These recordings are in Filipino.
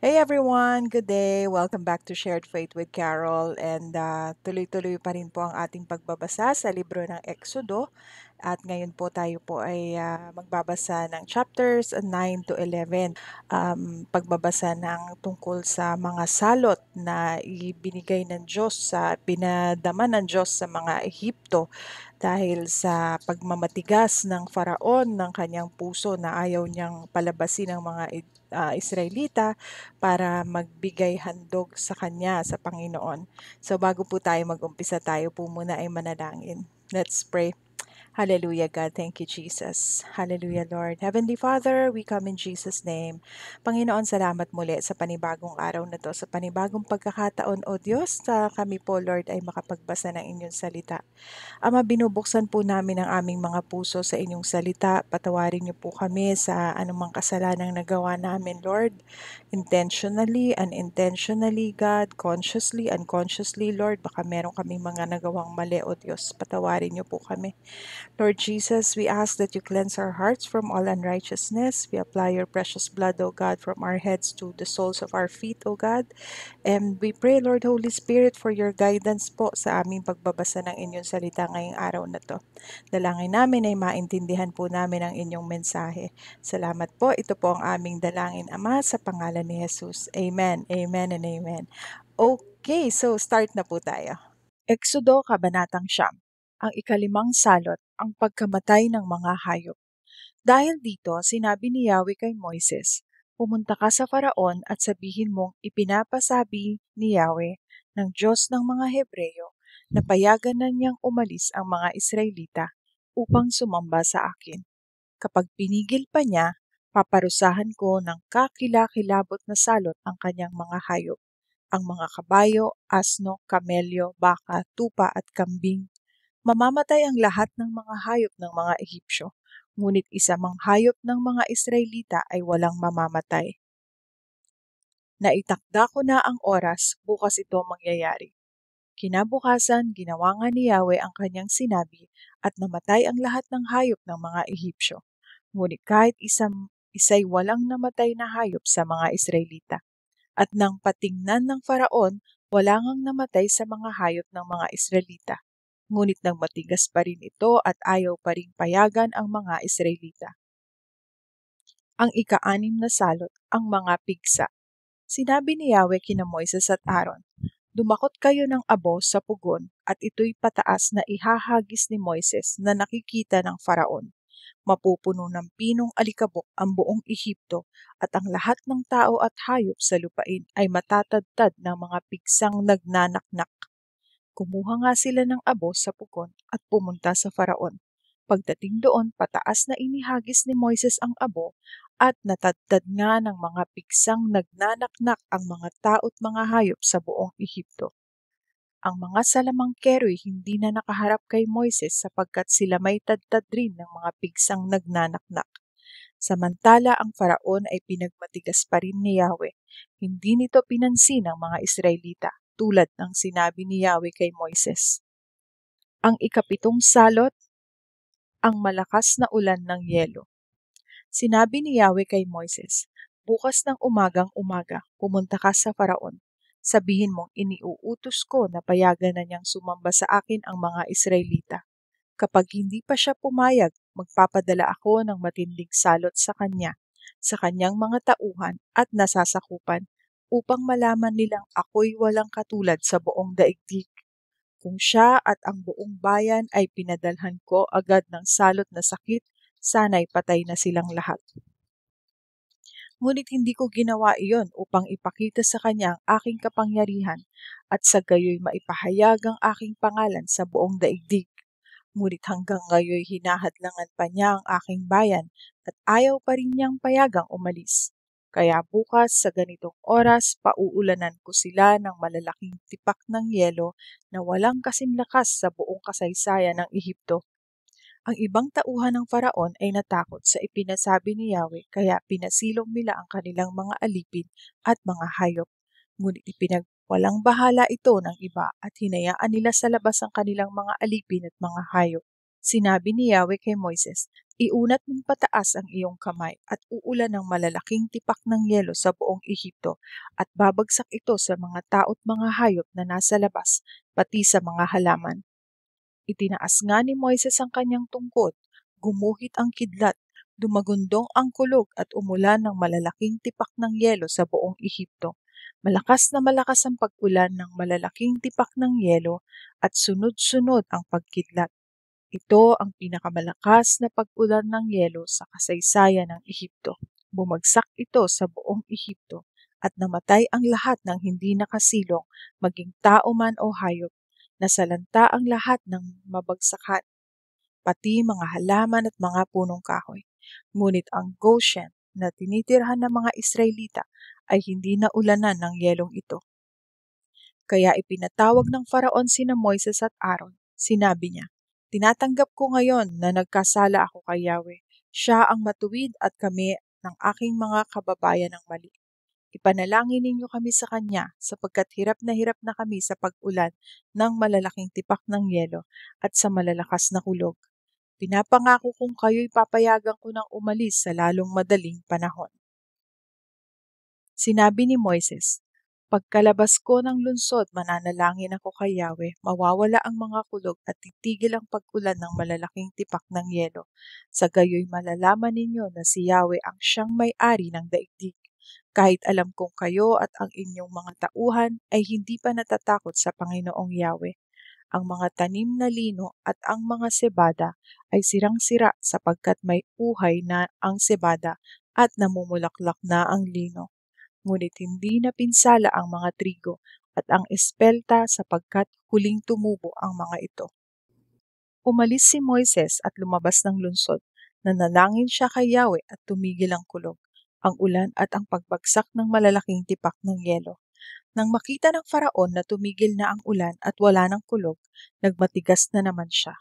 Hey everyone, good day. Welcome back to Shared Faith with Carol. And tuloy-tuloy pa rin po ang ating pagbabasa sa libro ng Exodo. At ngayon po tayo po ay magbabasa ng chapters 9 to 11. Pagbabasa ng tungkol sa mga salot na ibinigay ng Diyos pinadama ng Diyos sa mga Ehipto dahil sa pagmamatigas ng Faraon ng kanyang puso na ayaw niyang palabasin ng mga Israelita para magbigay handog sa kanya, sa Panginoon. So bago po tayo mag-umpisa, tayo po muna ay manalangin. Let's pray. Hallelujah, God. Thank you, Jesus. Hallelujah, Lord. Heavenly Father, we come in Jesus' name. Panginoon, salamat muli sa panibagong araw na to, sa panibagong pagkakataon, O Diyos, sa kami po, Lord, ay makapagbasa ng inyong salita. Ama, binubuksan po namin ang aming mga puso sa inyong salita. Patawarin niyo po kami sa anumang kasalanang nagawa namin, Lord. Intentionally, unintentionally, God. Consciously, unconsciously, Lord. Baka meron kaming mga nagawang mali, O Diyos. Patawarin niyo po kami. Lord Jesus, we ask that you cleanse our hearts from all unrighteousness. We apply your precious blood, O God, from our heads to the soles of our feet, O God. And we pray, Lord Holy Spirit, for your guidance po sa aming pagbabasa ng inyong salita ngayong araw na to. Dalangin namin ay maintindihan po namin ang inyong mensahe. Salamat po. Ito po ang aming dalangin, Ama, sa pangalan ni Jesus. Amen, amen, and amen. Okay, so start na po tayo. Exodo, Kabanatang 9. Ang ikalimang salot, ang pagkamatay ng mga hayop. Dahil dito, sinabi ni Yahweh kay Moises, pumunta ka sa Faraon at sabihin mong ipinapasabi ni Yahweh ng Diyos ng mga Hebreyo na payagan na niyang umalis ang mga Israelita upang sumamba sa akin. Kapag pinigil pa niya, paparusahan ko ng kakilakilabot na salot ang kanyang mga hayop, ang mga kabayo, asno, kamelyo, baka, tupa at kambing. Mamamatay ang lahat ng mga hayop ng mga Ehipsyo, ngunit isa mang hayop ng mga Israelita ay walang mamamatay. Naitakda ko na ang oras, bukas ito mangyayari. Kinabukasan, ginawa nga ni Yahweh ang kanyang sinabi at namatay ang lahat ng hayop ng mga Ehipsyo. Ngunit kahit isa'y walang namatay na hayop sa mga Israelita. At nang patingnan ng Faraon, wala ngang namatay sa mga hayop ng mga Israelita. Ngunit nang matigas pa rin ito at ayaw pa rin payagan ang mga Israelita. Ang ika-6 na salot, ang mga pigsa. Sinabi ni Yahweh kina Moises at Aaron, dumakot kayo ng abo sa pugon at ito'y pataas na ihahagis ni Moises na nakikita ng Faraon. Mapupuno ng pinong alikabok ang buong Ehipto at ang lahat ng tao at hayop sa lupain ay matatadtad ng mga pigsang nagnanaknak. Kumuha nga sila ng abo sa pugon at pumunta sa Faraon. Pagdating doon, pataas na inihagis ni Moises ang abo at natadtad nga ng mga pigsang nagnanaknak ang mga tao't mga hayop sa buong Ehipto. Ang mga salamangkero'y hindi na nakaharap kay Moises sapagkat sila may tadtad rin ng mga pigsang nagnanaknak. Samantala ang Faraon ay pinagmatigas pa rin ni Yahweh. Hindi nito pinansin ang mga Israelita, tulad ng sinabi ni Yahweh kay Moises. Ang ika-7 salot, ang malakas na ulan ng yelo. Sinabi ni Yahweh kay Moises, bukas ng umagang-umaga, pumunta ka sa Faraon. Sabihin mong iniuutos ko na payagan na niyang sumamba sa akin ang mga Israelita. Kapag hindi pa siya pumayag, magpapadala ako ng matinding salot sa kanya, sa kanyang mga tauhan at nasasakupan, upang malaman nilang ako'y walang katulad sa buong daigdig. Kung siya at ang buong bayan ay pinadalhan ko agad ng salot na sakit, sana'y patay na silang lahat. Ngunit hindi ko ginawa iyon upang ipakita sa kanya ang aking kapangyarihan at sa gayoy maipahayag ang aking pangalan sa buong daigdig. Ngunit hanggang ngayon hinahadlangan pa niya ang aking bayan at ayaw pa rin niyang payagang umalis. Kaya bukas sa ganitong oras, pauulanan ko sila ng malalaking tipak ng yelo na walang kasinlakas sa buong kasaysayan ng Ehipto. Ang ibang tauhan ng Faraon ay natakot sa ipinasabi ni Yahweh kaya pinasilong nila ang kanilang mga alipin at mga hayop. Ngunit ipinagwalang bahala ito ng iba at hinayaan nila sa labas ang kanilang mga alipin at mga hayop. Sinabi ni Yahweh kay Moises, "Iunat mong pataas ang iyong kamay at uulan ng malalaking tipak ng yelo sa buong Ehipto at babagsak ito sa mga tao't mga hayop na nasa labas, pati sa mga halaman." Itinaas nga ni Moises ang kanyang tungkod, gumuhit ang kidlat, dumagundong ang kulog at umulan ng malalaking tipak ng yelo sa buong Ehipto. Malakas na malakas ang pag-ulan ng malalaking tipak ng yelo at sunod-sunod ang pagkidlat. Ito ang pinakamalakas na pag-ulan ng yelo sa kasaysayan ng Ehipto. Bumagsak ito sa buong Ehipto at namatay ang lahat ng hindi nakasilong, maging tao man o hayop. Nasalanta ang lahat ng mabagsakan, pati mga halaman at mga punong kahoy. Ngunit ang Goshen na tinitirhan ng mga Israelita ay hindi naulanan ng yelong ito. Kaya ipinatawag ng Faraon sina Moises at Aaron. Sinabi niya, "Tinatanggap ko ngayon na nagkasala ako kay Yahweh. Siya ang matuwid at kami ng aking mga kababayan ng mali. Ipanalangin ninyo kami sa Kanya sapagkat hirap na kami sa pag-ulan ng malalaking tipak ng yelo at sa malalakas na kulog. Pinapangako kong kayo'y papayagan ko ng umalis sa lalong madaling panahon." Sinabi ni Moises, "Pagkalabas ko ng lungsod, mananalangin ako kay Yahweh, mawawala ang mga kulog at titigil ang pag-ulan ng malalaking tipak ng yelo. Sa gayoy malalaman ninyo na si Yahweh ang siyang may-ari ng daigdig. Kahit alam kong kayo at ang inyong mga tauhan ay hindi pa natatakot sa Panginoong Yahweh. Ang mga tanim na lino at ang mga sebada ay sirang-sira sapagkat may uhay na ang sebada at namumulaklak na ang lino. Ngunit hindi napinsala ang mga trigo at ang espelta sapagkat huling tumubo ang mga ito." Umalis si Moises at lumabas ng lungsod. Nanalangin siya kay Yahweh at tumigil ang kulog, ang ulan at ang pagbagsak ng malalaking tipak ng yelo. Nang makita ng Faraon na tumigil na ang ulan at wala ng kulog, nagmatigas na naman siya.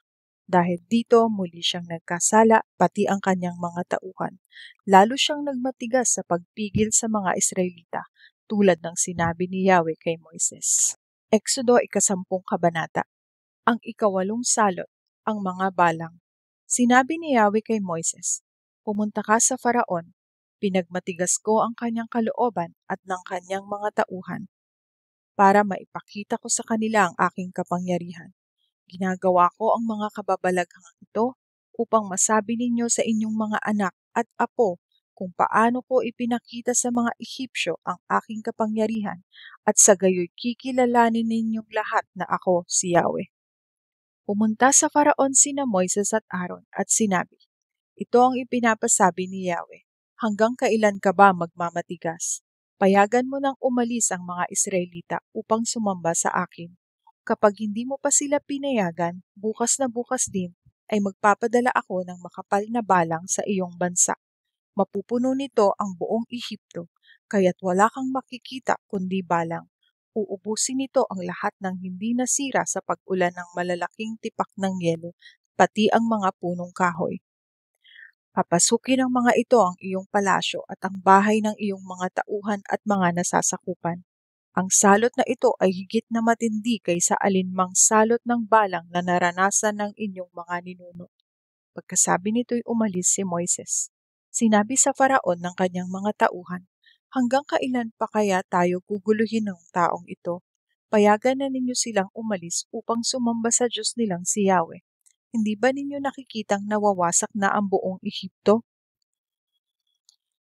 Dahil dito muli siyang nagkasala pati ang kanyang mga tauhan. Lalo siyang nagmatigas sa pagpigil sa mga Israelita, tulad ng sinabi ni Yahweh kay Moises. Exodo 10 kabanata. Ang ikawalong salot, ang mga balang. Sinabi ni Yahweh kay Moises, "Pumunta ka sa Faraon, pinagmatigas ko ang kanyang kalooban at ng kanyang mga tauhan, para maipakita ko sa kanila ang aking kapangyarihan. Ginagawa ko ang mga kababalaghang ito upang masabi ninyo sa inyong mga anak at apo kung paano ko ipinakita sa mga Ehipsyo ang aking kapangyarihan at sa gayoy kikilalanin ninyong lahat na ako si Yahweh." Pumunta sa Faraon sina Moises at Aaron at sinabi, "Ito ang ipinapasabi ni Yahweh, hanggang kailan ka ba magmamatigas? Payagan mo nang umalis ang mga Israelita upang sumamba sa akin. Kapag hindi mo pa sila pinayagan, bukas na bukas din ay magpapadala ako ng makapal na balang sa iyong bansa. Mapupuno nito ang buong Ehipto, kaya't wala kang makikita kundi balang. Uubusin nito ang lahat ng hindi nasira sa pag-ulan ng malalaking tipak ng yelo, pati ang mga punong kahoy. Papasukin ng mga ito ang iyong palasyo at ang bahay ng iyong mga tauhan at mga nasasakupan. Ang salot na ito ay higit na matindi kaysa alinmang salot ng balang na naranasan ng inyong mga ninuno." Pagkasabi nito'y umalis si Moises. Sinabi sa Faraon ng kanyang mga tauhan, "Hanggang kailan pa kaya tayo guguluhin ng taong ito? Payagan na ninyo silang umalis upang sumamba sa Diyos nilang si Yahweh. Hindi ba ninyo nakikitang nawawasak na ang buong Ehipto?"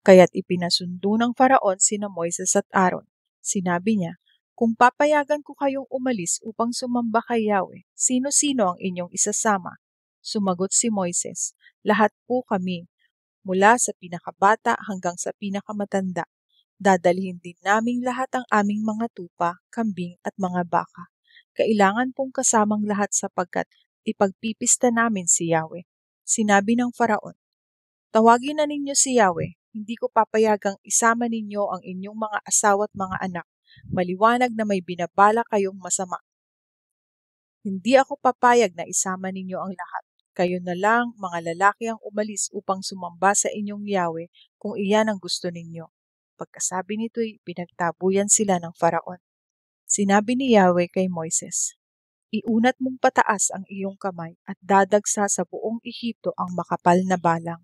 Kaya't ipinasundo ng Faraon sina Moises at Aaron. Sinabi niya, "Kung papayagan ko kayong umalis upang sumamba kay Yahweh, sino-sino ang inyong isasama?" Sumagot si Moises, "Lahat po kami, mula sa pinakabata hanggang sa pinakamatanda. Dadalhin din naming lahat ang aming mga tupa, kambing at mga baka. Kailangan pong kasamang lahat sapagkat ipagpipista namin si Yahweh." Sinabi ng Faraon, "Tawagin na ninyo si Yahweh. Hindi ko papayagang isama ninyo ang inyong mga asawa at mga anak. Maliwanag na may binabala kayong masama. Hindi ako papayag na isama ninyo ang lahat. Kayo na lang, mga lalaki, ang umalis upang sumamba sa inyong Yahweh kung iyan ang gusto ninyo." Pagkasabi nito'y pinagtabuyan sila ng Faraon. Sinabi ni Yahweh kay Moises, Iunat mong pataas ang iyong kamay at dadagsa sa buong Ehipto ang makapal na balang.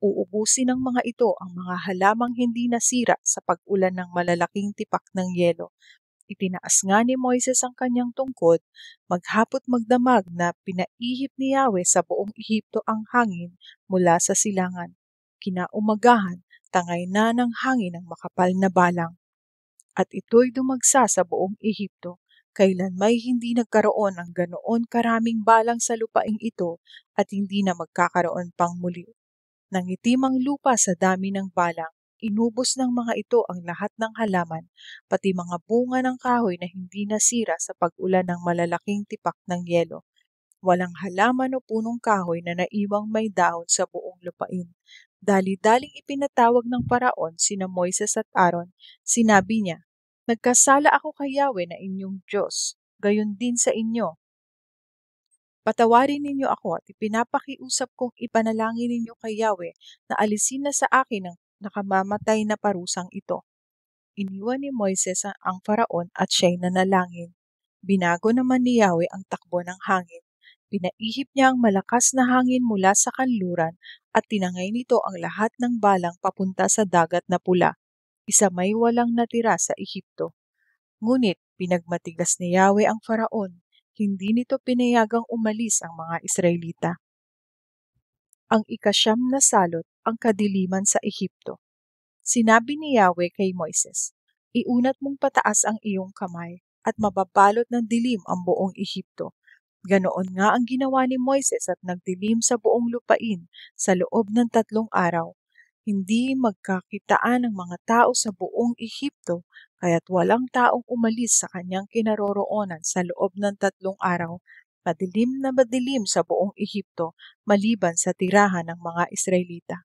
Uubusin ng mga ito ang mga halamang hindi nasira sa pag-ulan ng malalaking tipak ng yelo. Itinaas nga ni Moises ang kanyang tungkod, maghapot magdamag na pinaihip ni Yahweh sa buong Ehipto ang hangin mula sa silangan. Kinaumagahan, tangay na ng hangin ang makapal na balang. At ito'y dumagsa sa buong Ehipto, kailan may hindi nagkaroon ng ganoon karaming balang sa lupaing ito at hindi na magkakaroon pang muli. Nangitim ang lupa sa dami ng balang, inubos ng mga ito ang lahat ng halaman, pati mga bunga ng kahoy na hindi nasira sa pag-ulan ng malalaking tipak ng yelo. Walang halaman o punong kahoy na naiwang may dahon sa buong lupain. Dali-daling ipinatawag ng Paraon sina Moises at Aaron. Sinabi niya, "Nagkasala ako kay Yahweh na inyong Diyos, gayon din sa inyo. Patawarin ninyo ako at ipinapakiusap kong ipanalangin ninyo kay Yahweh na alisin na sa akin ang nakamamatay na parusang ito." Iniwan ni Moises ang Faraon at siya'y nanalangin. Binago naman ni Yahweh ang takbo ng hangin. Pinaihip niya ang malakas na hangin mula sa kanluran at tinangay nito ang lahat ng balang papunta sa dagat na pula. Isa may walang natira sa Ehipto. Ngunit pinagmatigas ni Yahweh ang Faraon. Hindi nito pinayagang umalis ang mga Israelita. Ang ikasyam na salot, ang kadiliman sa Ehipto. Sinabi ni Yahweh kay Moises, "Iunat mong pataas ang iyong kamay at mababalot ng dilim ang buong Ehipto." Ganoon nga ang ginawa ni Moises at nagdilim sa buong lupain sa loob ng 3 araw. Hindi magkakitaan ang mga tao sa buong Ehipto, kaya't walang taong umalis sa kanyang kinaroroonan sa loob ng 3 araw. Madilim sa buong Ehipto maliban sa tirahan ng mga Israelita.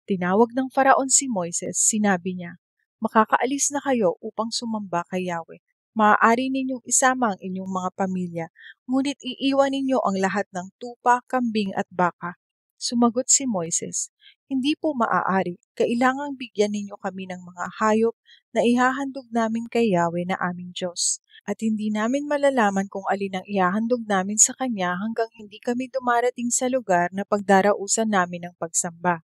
Tinawag ng Faraon si Moises, sinabi niya, "Makakaalis na kayo upang sumamba kay Yahweh. Maaari ninyong isama ang inyong mga pamilya, ngunit iiwan ninyo ang lahat ng tupa, kambing at baka." Sumagot si Moises, "Hindi po maaari. Kailangang bigyan ninyo kami ng mga hayop na ihahandog namin kay Yahweh na aming Diyos. At hindi namin malalaman kung alin ang ihahandog namin sa Kanya hanggang hindi kami dumarating sa lugar na pagdarausan namin ng pagsamba."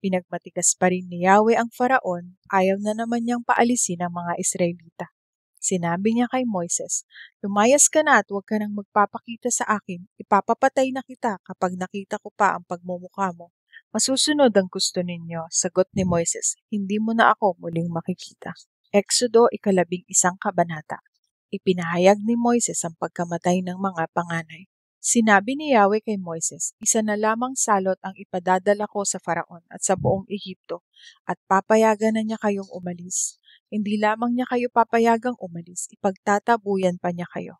Pinagmatigas pa rin ni Yahweh ang Faraon, ayaw na naman niyang paalisin ang mga Israelita. Sinabi niya kay Moises, "Lumayas ka na at huwag ka nang magpapakita sa akin. Ipapapatay na kita kapag nakita ko pa ang pagmumukha mo." "Masusunod ang gusto ninyo," sagot ni Moises, "hindi mo na ako muling makikita." Exodo 11 kabanata. Ipinahayag ni Moises ang pagkamatay ng mga panganay. Sinabi ni Yahweh kay Moises, "Isa na lamang salot ang ipadadala ko sa Faraon at sa buong Ehipto, at papayagan na niya kayong umalis. Hindi lamang niya kayo papayagang umalis, ipagtatabuyan pa niya kayo.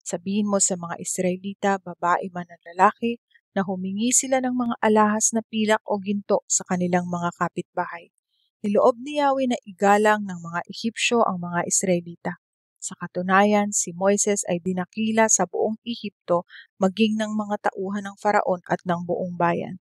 Sabihin mo sa mga Israelita, babae man o lalaki, na humingi sila ng mga alahas na pilak o ginto sa kanilang mga kapitbahay. Niloob ni Yahweh na igalang ng mga Ehipsyo ang mga Israelita. Sa katunayan, si Moises ay dinakila sa buong Ehipto maging ng mga tauhan ng Faraon at ng buong bayan.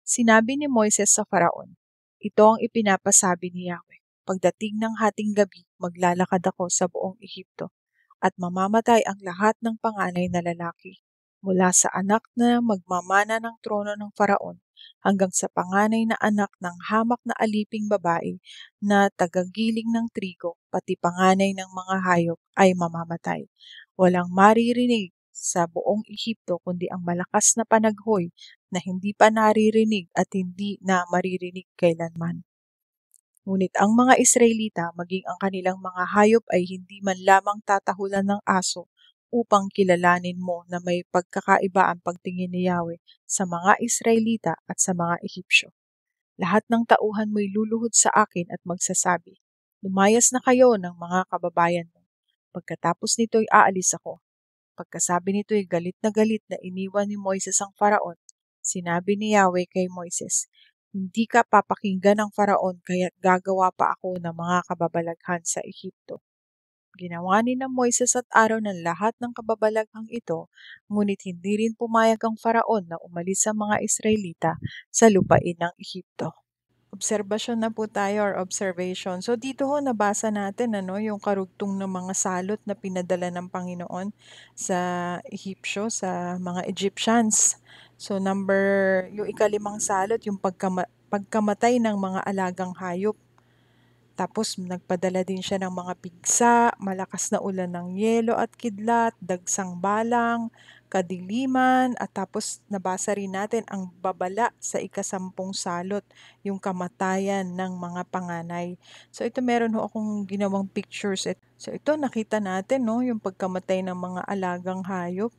Sinabi ni Moises sa Faraon, "Ito ang ipinapasabi ni Yahweh. Pagdating ng hating gabi, maglalakad ako sa buong Ehipto at mamamatay ang lahat ng panganay na lalaki, mula sa anak na magmamana ng trono ng Faraon hanggang sa panganay na anak ng hamak na aliping babae na tagagiling ng trigo, pati panganay ng mga hayop ay mamamatay. Walang maririnig sa buong Ehipto kundi ang malakas na panaghoy na hindi pa naririnig at hindi na maririnig kailanman." Ngunit ang mga Israelita, maging ang kanilang mga hayop ay hindi man lamang tatahulan ng aso upang kilalanin mo na may pagkakaiba ang pagtingin ni Yahweh sa mga Israelita at sa mga Ehipsyo. Lahat ng tauhan mo'y luluhod sa akin at magsasabi, "Lumayas na kayo ng mga kababayan mo." Pagkatapos nito'y aalis ako. Pagkasabi nito'y galit na iniwan ni Moises ang Faraon. Sinabi ni Yahweh kay Moises, "Hindi ka papakinggan ng Faraon kaya't gagawa pa ako ng mga kababalaghan sa Ehipto." Ginawa ni na Moises at Aaron ang lahat ng kababalaghang ito, ngunit hindi rin pumayag ang Faraon na umalis ang mga Israelita sa lupain ng Ehipto. Obserbasyon na po tayo or observation. So dito ho nabasa natin yung karugtong ng mga salot na pinadala ng Panginoon sa Ehipsyo, sa mga Egyptians. So yung ikalimang salot, yung pagkamatay ng mga alagang hayop. Tapos nagpadala din siya ng mga pigsa, malakas na ulan ng yelo at kidlat, dagsang balang, kadiliman, at tapos nabasa rin natin ang babala sa ikasampung salot, yung kamatayan ng mga panganay. So ito meron ho akong ginawang pictures. So ito nakita natin yung pagkamatay ng mga alagang hayop.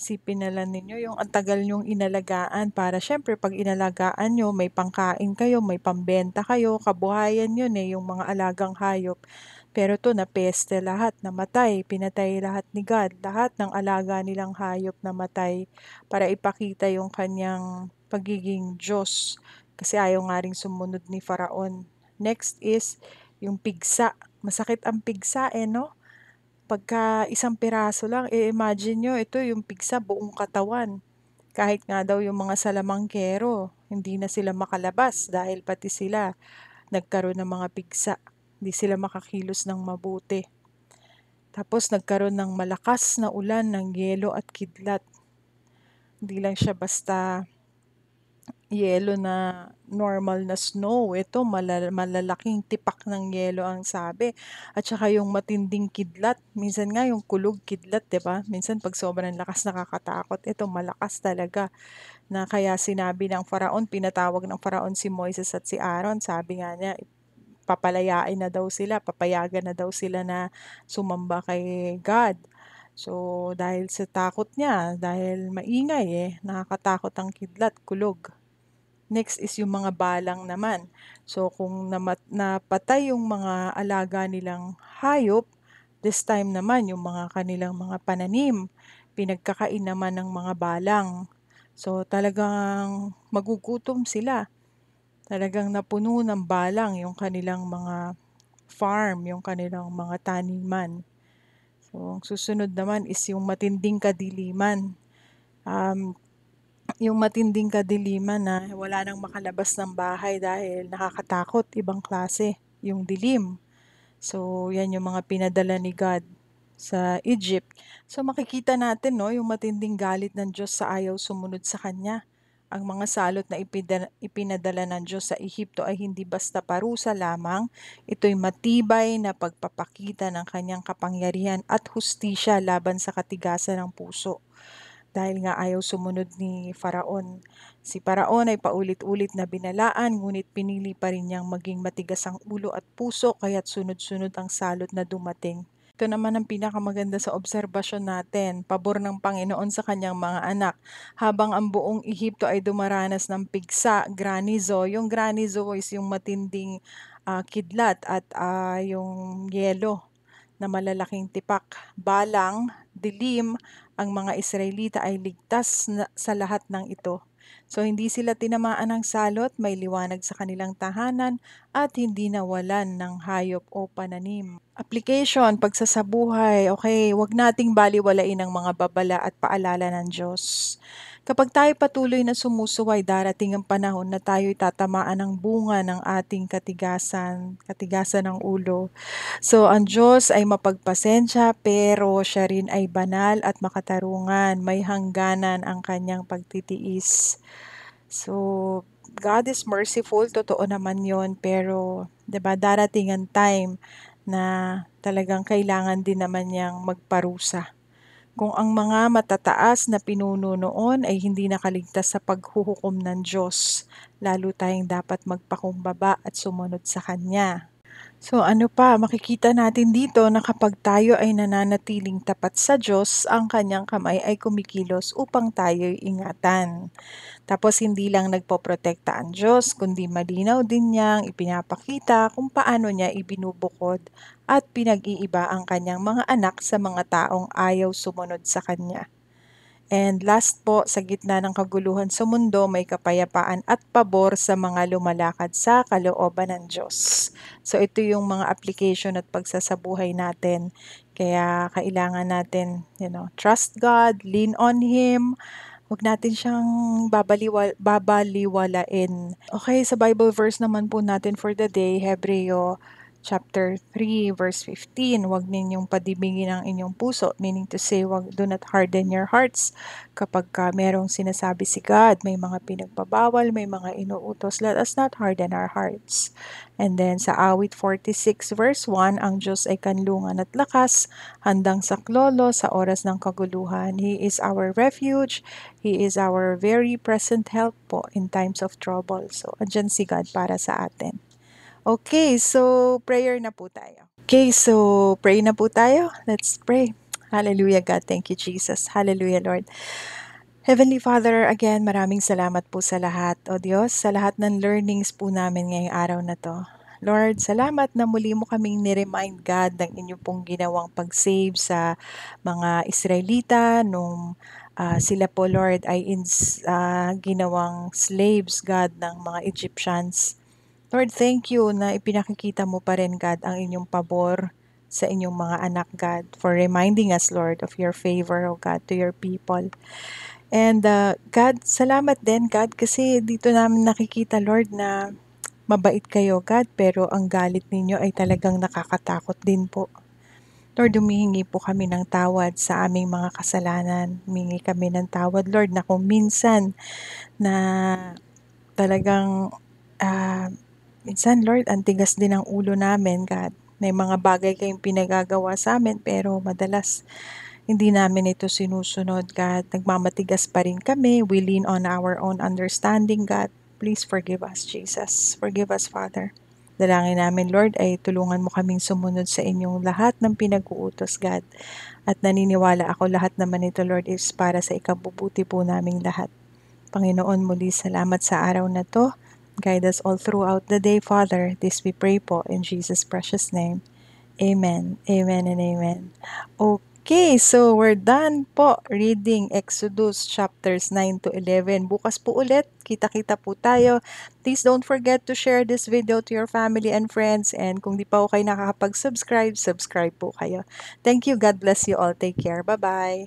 Isipin na lang ninyo yung ang tagal nyong inalagaan para siyempre 'pag inalagaan niyo may pangkain kayo, may pambenta kayo, kabuhayan yun, yung mga alagang hayop. Pero 'to napeste lahat, namatay, pinatay lahat ni God, lahat ng alaga nilang hayop namatay para ipakita yung kanyang pagiging Diyos, kasi ayaw nga ring sumunod ni Faraon. Next is yung pigsa, masakit ang pigsa, 'no? Pagka isang piraso lang, imagine niyo ito yung pigsa buong katawan. Kahit nga daw yung mga salamangkero, hindi na sila makalabas dahil pati sila nagkaroon ng mga pigsa. Hindi sila makakilos ng mabuti. Tapos nagkaroon ng malakas na ulan ng yelo at kidlat. Hindi lang siya basta yelo na normal na snow. Ito malalaking tipak ng yelo ang sabi. At saka yung matinding kidlat. Minsan nga yung kulog kidlat, 'di ba? Minsan pag sobrang lakas nakakatakot. Ito malakas talaga. Na kaya sinabi ng Faraon, pinatawag ng Faraon si Moises at si Aaron. Sabi nga niya, papalayain na daw sila, papayagan na daw sila na sumamba kay God. So, dahil sa takot niya, dahil maingay nakakatakot ang kidlat, kulog. Next is yung mga balang naman. So kung napatay yung mga alaga nilang hayop, this time naman yung mga kanilang mga pananim, pinagkakain naman ng mga balang. So talagang magugutom sila. Talagang napuno ng balang yung kanilang mga farm, yung kanilang mga taniman. So ang susunod naman is yung matinding kadiliman. Yung matinding kadiliman na wala nang makalabas ng bahay dahil nakakatakot, ibang klase, yung dilim. So, yan yung mga pinadala ni God sa Egypt. So, makikita natin yung matinding galit ng Diyos sa ayaw sumunod sa Kanya. Ang mga salot na ipinadala ng Diyos sa Ehipto ay hindi basta parusa lamang, ito'y matibay na pagpapakita ng Kanyang kapangyarihan at hustisya laban sa katigasan ng puso. Dahil nga ayaw sumunod ni Faraon. Si Faraon ay paulit-ulit na binalaan, ngunit pinili pa rin niyang maging matigas ang ulo at puso, kaya't sunod-sunod ang salot na dumating. Ito naman ang pinakamaganda sa obserbasyon natin, pabor ng Panginoon sa kanyang mga anak. Habang ang buong Ehipto ay dumaranas ng pigsa, granizo. Yung granizo is yung matinding kidlat at yung yelo na malalaking tipak, balang, dilim, ang mga Israelita ay ligtas sa lahat ng ito. So hindi sila tinamaan ng salot, may liwanag sa kanilang tahanan at hindi nawalan ng hayop o pananim. Application, pagsasabuhay. Okay, wag nating baliwalain ang mga babala at paalala ng Diyos. Kapag tayo patuloy na sumusuway, darating ang panahon na tayo'y tatamaan ng bunga ng ating katigasan ng ulo. So, ang Diyos ay mapagpasensya, pero siya rin ay banal at makatarungan. May hangganan ang kanyang pagtitiis. So, God is merciful, totoo naman yon, pero 'di ba darating ang time na talagang kailangan din naman niyang magparusa. Kung ang mga matataas na pinuno noon ay hindi nakaligtas sa paghuhukom ng Diyos, lalo tayong dapat magpakumbaba at sumunod sa Kanya. So ano pa, makikita natin dito na kapag tayo ay nananatiling tapat sa Diyos, ang kanyang kamay ay kumikilos upang tayo'y ingatan. Tapos hindi lang nagpoprotekta ang Diyos, kundi malinaw din niyang ipinapakita kung paano niya ibinubukod at pinag-iiba ang kanyang mga anak sa mga taong ayaw sumunod sa kanya. And last po, sa gitna ng kaguluhan sa mundo, may kapayapaan at pabor sa mga lumalakad sa kalooban ng Diyos. So ito yung mga application at pagsasabuhay natin. Kaya kailangan natin, trust God, lean on Him. Huwag natin siyang babaliwalain. Okay, sa Bible verse naman po natin for the day, Hebreo chapter 3 verse 15. Huwag ninyong padibingin ang inyong puso, meaning to say, do not harden your hearts. Kapag merong sinasabi si God, may mga pinagbabawal, may mga inuutos, let us not harden our hearts. And then sa awit 46 verse 1, ang Diyos ay kanlungan at lakas, handang saklolo sa oras ng kaguluhan. He is our refuge. He is our very present help po in times of trouble. So, andyan si God para sa atin. Okay, so prayer na po tayo. Okay, so pray na po tayo. Let's pray. Hallelujah, God. Thank you, Jesus. Hallelujah, Lord. Heavenly Father, again, maraming salamat po sa lahat, O Diyos, sa lahat ng learnings po namin ngayong araw na to. Lord, salamat na muli mo kaming niremind, God, ng inyong pong ginawang pag-save sa mga Israelita nung sila po, Lord, ay ginawang slaves, God, ng mga Egyptians. Lord, thank you na ipinakikita mo pa rin, God, ang inyong pabor sa inyong mga anak, God, for reminding us, Lord, of your favor, O God, to your people. And God, salamat din, God, kasi dito namin nakikita, Lord, na mabait kayo, God, pero ang galit ninyo ay talagang nakakatakot din po. Lord, humihingi po kami ng tawad sa aming mga kasalanan. Humingi kami ng tawad, Lord, na kung minsan na talagang, minsan, Lord, ang tigas din ang ulo namin, God. May mga bagay kayong pinagagawa sa amin, pero madalas hindi namin ito sinusunod, God. Nagmamatigas pa rin kami. We lean on our own understanding, God. Please forgive us, Jesus. Forgive us, Father. Dalangin namin, Lord, ay tulungan mo kaming sumunod sa inyong lahat ng pinag-uutos, God. At naniniwala ako lahat naman ito, Lord, is para sa ikabubuti po naming lahat. Panginoon, muli salamat sa araw na to. Guide us all throughout the day, Father. This we pray po in Jesus' precious name. Amen. Amen and amen. Okay, so we're done po reading Exodus chapters 9 to 11. Bukas po ulit, kita-kita po tayo. Please don't forget to share this video to your family and friends. And kung di pa po kayo nakakapag-subscribe, subscribe po kayo. Thank you. God bless you all. Take care. Bye-bye.